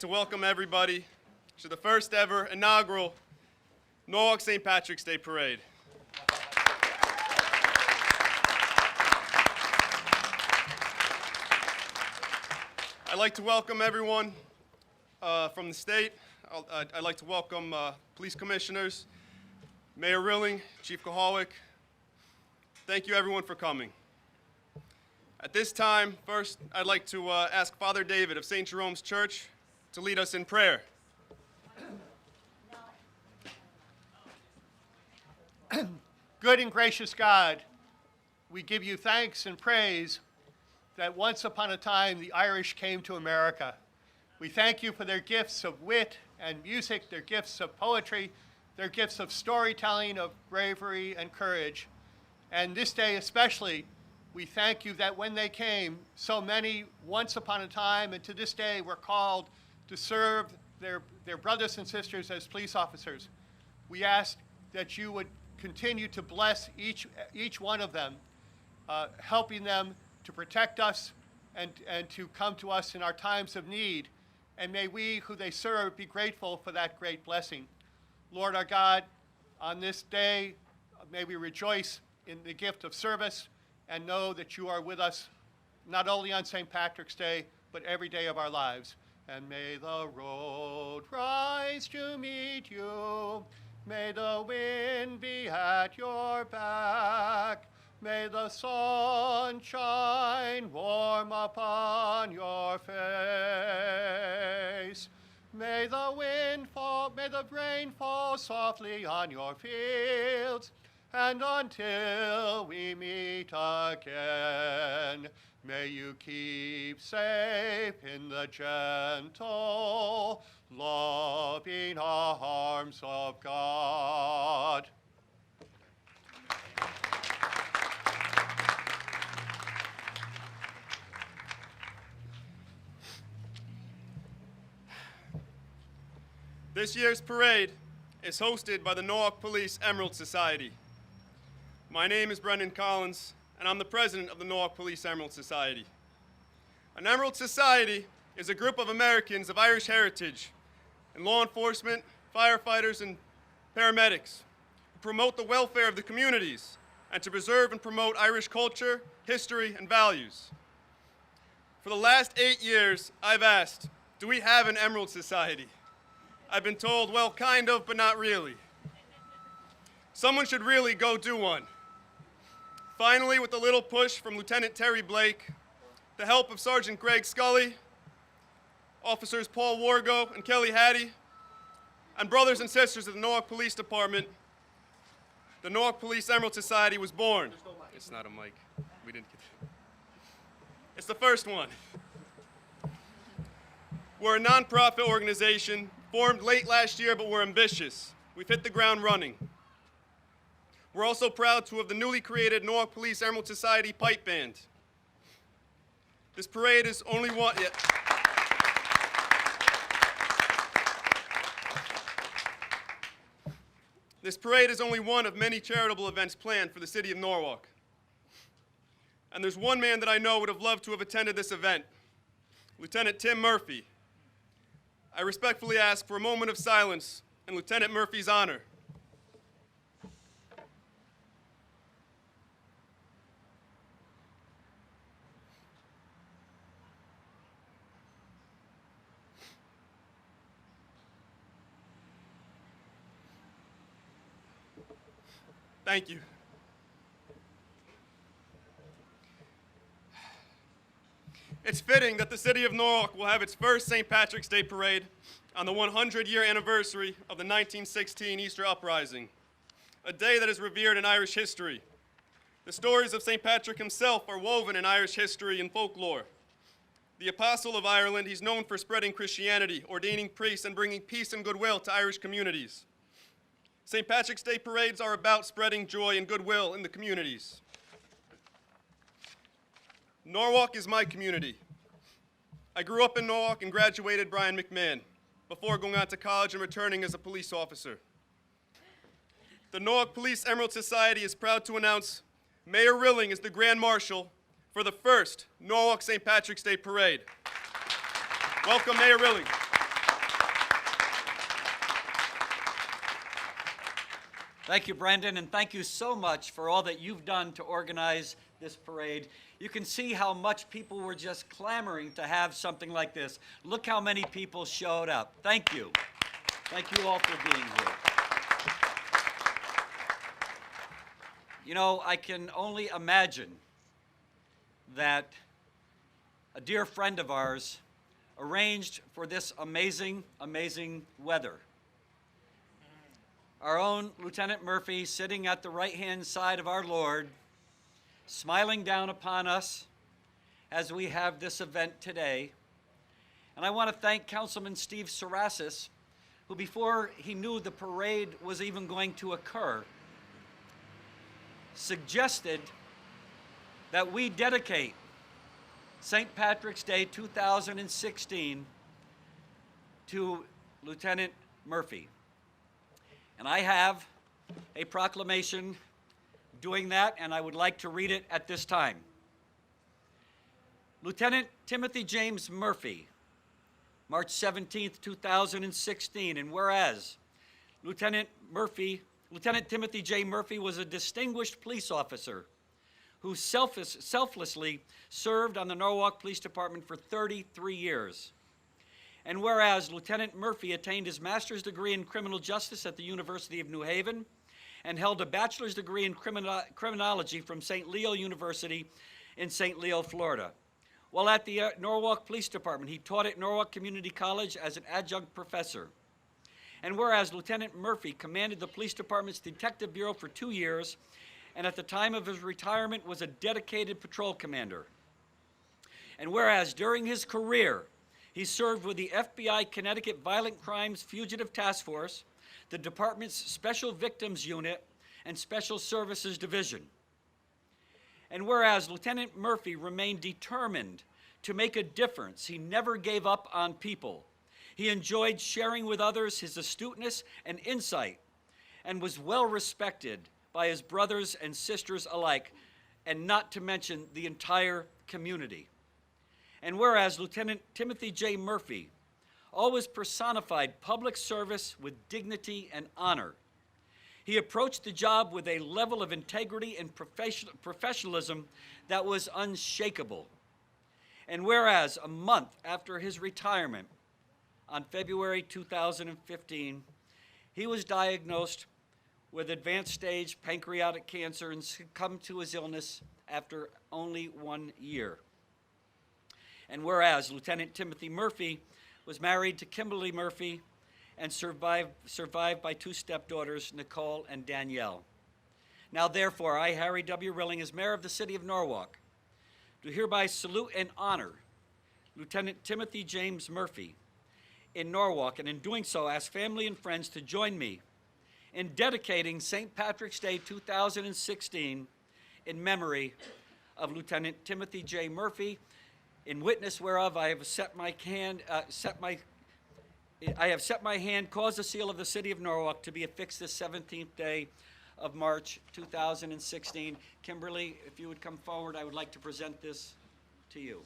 to welcome everybody to the first ever inaugural Norwalk St. Patrick's Day Parade. I'd like to welcome everyone from the state. I'd like to welcome police commissioners, Mayor Rilling, Chief Kohalik. Thank you everyone for coming. At this time, first, I'd like to ask Father David of St. Jerome's Church to lead us in prayer. Good and gracious God, we give you thanks and praise that once upon a time the Irish came to America. We thank you for their gifts of wit and music, their gifts of poetry, their gifts of storytelling, of bravery and courage. And this day especially, we thank you that when they came, so many once upon a time and to this day were called to serve their brothers and sisters as police officers. We ask that you would continue to bless each one of them, helping them to protect us and to come to us in our times of need. And may we, who they serve, be grateful for that great blessing. Lord our God, on this day, may we rejoice in the gift of service and know that you are with us not only on St. Patrick's Day, but every day of our lives. And may the road rise to meet you. May the wind be at your back. May the sun shine warm upon your face. May the rain fall softly on your fields. And until we meet again, may you keep safe in the gentle, loving arms of God. This year's parade is hosted by the Norwalk Police Emerald Society. My name is Brendan Collins, and I'm the president of the Norwalk Police Emerald Society. An Emerald Society is a group of Americans of Irish heritage in law enforcement, firefighters, and paramedics who promote the welfare of the communities and to preserve and promote Irish culture, history, and values. For the last 8 years, I've asked, do we have an Emerald Society? I've been told, well, kind of, but not really. Someone should really go do one. Finally, with a little push from Lieutenant Terry Blake, the help of Sergeant Greg Scully, Officers Paul Wargo and Kelly Hattie, and brothers and sisters of the Norwalk Police Department, the Norwalk Police Emerald Society was born. It's not a mic. We didn't get it. It's the first one. We're a nonprofit organization formed late last year, but we're ambitious. We've hit the ground running. We're also proud to have the newly created Norwalk Police Emerald Society Pipe Band. This parade is only one. This parade is only one of many charitable events planned for the city of Norwalk. And there's one man that I know would have loved to have attended this event, Lieutenant Tim Murphy. I respectfully ask for a moment of silence in Lieutenant Murphy's honor. Thank you. It's fitting that the city of Norwalk will have its first St. Patrick's Day Parade on the 100-year anniversary of the 1916 Easter Uprising, a day that is revered in Irish history. The stories of St. Patrick himself are woven in Irish history and folklore. The Apostle of Ireland, he's known for spreading Christianity, ordaining priests, and bringing peace and goodwill to Irish communities. St. Patrick's Day parades are about spreading joy and goodwill in the communities. Norwalk is my community. I grew up in Norwalk and graduated Brian McMahon before going on to college and returning as a police officer. The Norwalk Police Emerald Society is proud to announce Mayor Rilling is the Grand Marshal for the first Norwalk St. Patrick's Day Parade. Welcome, Mayor Rilling. Thank you, Brendan, and thank you so much for all that you've done to organize this parade. You can see how much people were just clamoring to have something like this. Look how many people showed up. Thank you. Thank you all for being here. You know, I can only imagine that a dear friend of ours arranged for this amazing, amazing weather. Our own Lieutenant Murphy sitting at the right-hand side of our Lord, smiling down upon us as we have this event today. And I want to thank Councilman Steve Sarasis, who before he knew the parade was even going to occur, suggested that we dedicate St. Patrick's Day 2016 to Lieutenant Murphy. And I have a proclamation doing that, and I would like to read it at this time. Lieutenant Timothy James Murphy, March 17th, 2016, and whereas Lieutenant Timothy J. Murphy was a distinguished police officer who selflessly served on the Norwalk Police Department for 33 years. And whereas Lieutenant Murphy attained his master's degree in criminal justice at the University of New Haven and held a bachelor's degree in criminology from St. Leo University in St. Leo, Florida. While at the Norwalk Police Department, he taught at Norwalk Community College as an adjunct professor. And whereas Lieutenant Murphy commanded the police department's detective bureau for 2 years, and at the time of his retirement was a dedicated patrol commander. And whereas during his career, he served with the FBI Connecticut Violent Crimes Fugitive Task Force, the department's Special Victims Unit, and Special Services Division. And whereas Lieutenant Murphy remained determined to make a difference, he never gave up on people. He enjoyed sharing with others his astuteness and insight, and was well respected by his brothers and sisters alike, and not to mention the entire community. And whereas Lieutenant Timothy J. Murphy always personified public service with dignity and honor, he approached the job with a level of integrity and professionalism that was unshakable. And whereas a month after his retirement, on February 2015, he was diagnosed with advanced stage pancreatic cancer and succumbed to his illness after only 1 year. And whereas Lieutenant Timothy Murphy was married to Kimberly Murphy and survived by 2 stepdaughters, Nicole and Danielle. Now therefore, I, Harry W. Rilling, as mayor of the city of Norwalk, do hereby salute and honor Lieutenant Timothy James Murphy in Norwalk, and in doing so, ask family and friends to join me in dedicating St. Patrick's Day 2016 in memory of Lieutenant Timothy J. Murphy, in witness whereof I have set my hand, caused the seal of the city of Norwalk to be affixed this 17th day of March 2016. Kimberly, if you would come forward, I would like to present this to you.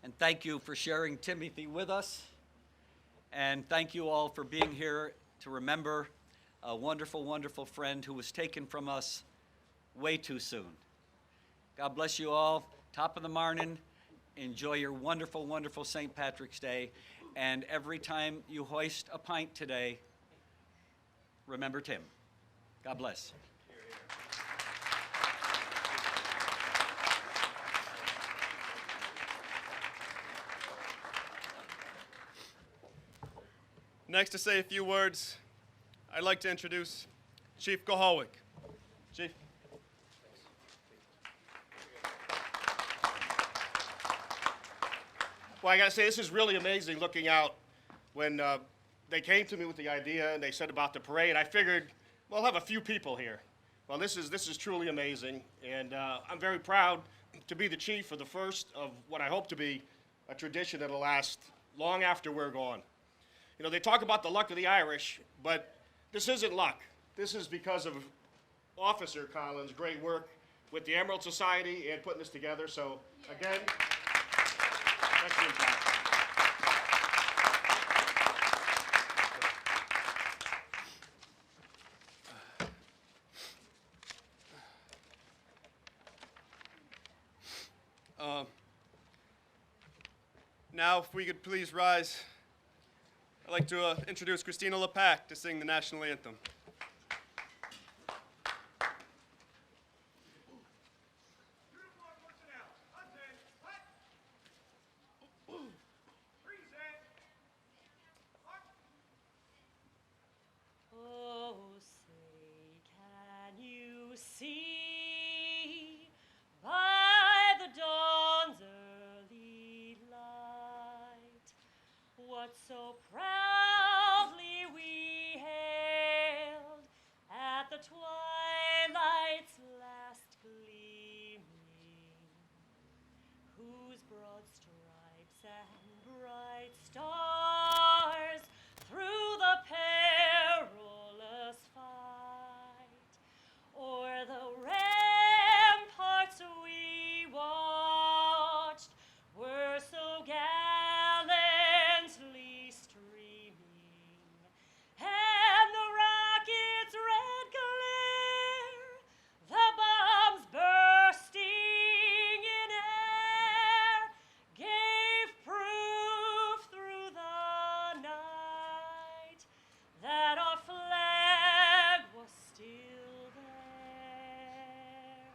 And thank you for sharing Timothy with us. And thank you all for being here to remember a wonderful, wonderful friend who was taken from us way too soon. God bless you all. Top of the morning. Enjoy your wonderful, wonderful St. Patrick's Day. And every time you hoist a pint today, remember Tim. God bless. Next to say a few words, I'd like to introduce Chief Gohalwick. Chief. Well, I gotta say, this is really amazing looking out. When they came to me with the idea and they said about the parade, I figured, well, I'll have a few people here. Well, this is truly amazing, and I'm very proud to be the chief of the first of what I hope to be a tradition that'll last long after we're gone. You know, they talk about the luck of the Irish, but this isn't luck. This is because of Officer Collins' great work with the Emerald Society and putting this together. So, again, thank you. Now, if we could please rise, I'd like to introduce Christina Lepak to sing the national anthem. Oh, say, can you see by the dawn's early light what so proudly we hailed at the twilight's last gleaming, whose broad stripes and bright stars through the perilous fight o'er the ramparts we watched were so gallantly streaming, and the rocket's red glare, the bombs bursting in air, gave proof through the night that our flag was still there.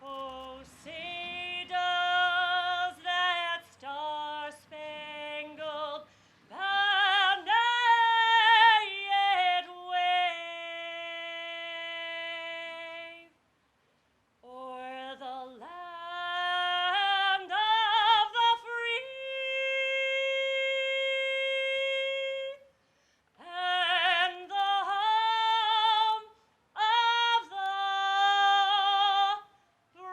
Oh, say does that star-spangled banner yet wave o'er the land of the free and the home of the brave?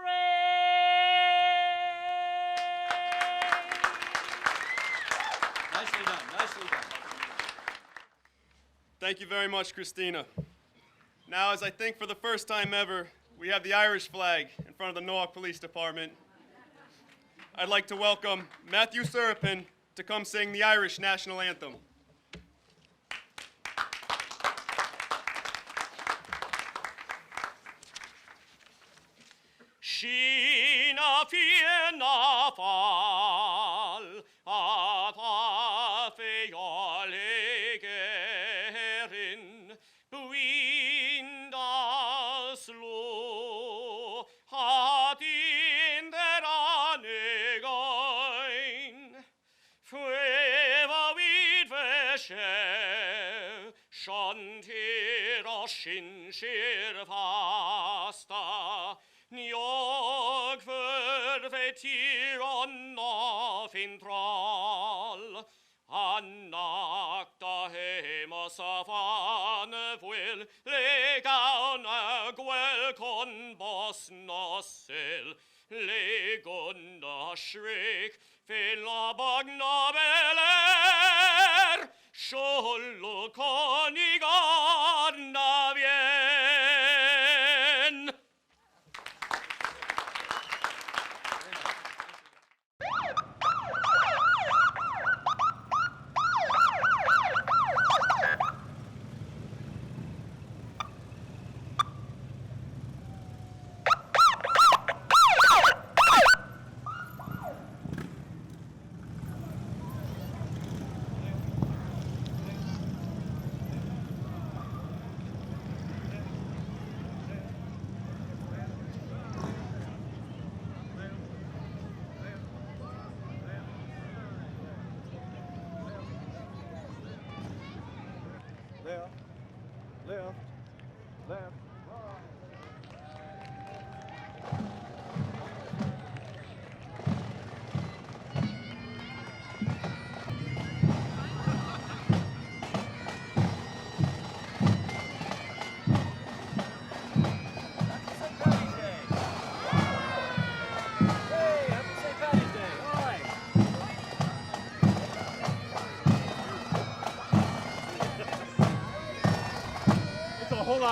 Nicely done, nicely done. Thank you very much, Christina. Now, as I think for the first time ever, we have the Irish flag in front of the Norwalk Police Department, I'd like to welcome Matthew Serapin to come sing the Irish national anthem. Sheena fiena fall, a feoligerin, buind a slow, hat in der anegoin, Feva vid veshe, shantir a shinshir fasta, Njog för vetir anna fintral, annakta hema safane vil legauna gwel kon bos nossel, legunda shrik, filla bagna beler, shollo konigar navien.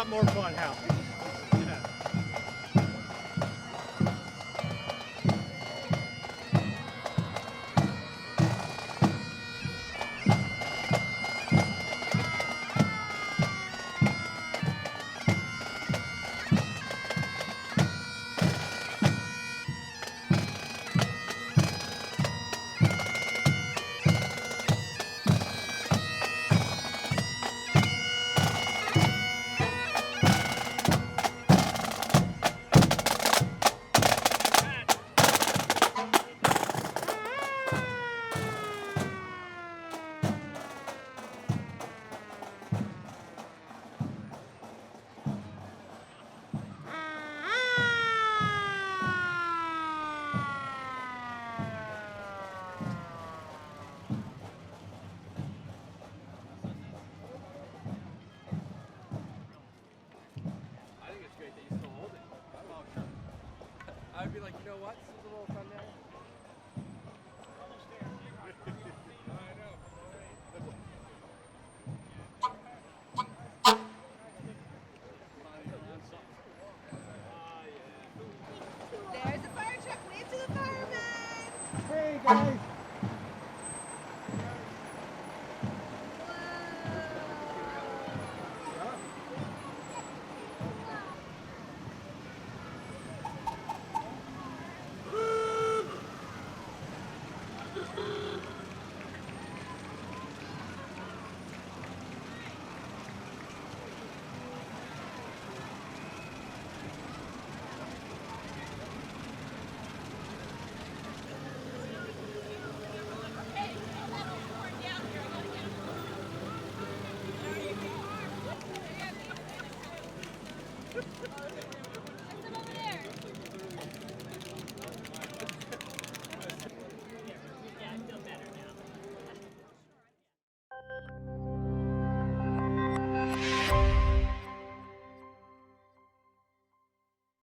lot more fun, Hal. Yeah. I'd be like, you know what? This is a little fun now. There's the fire truck. Wave to the fireman. Hey, guys.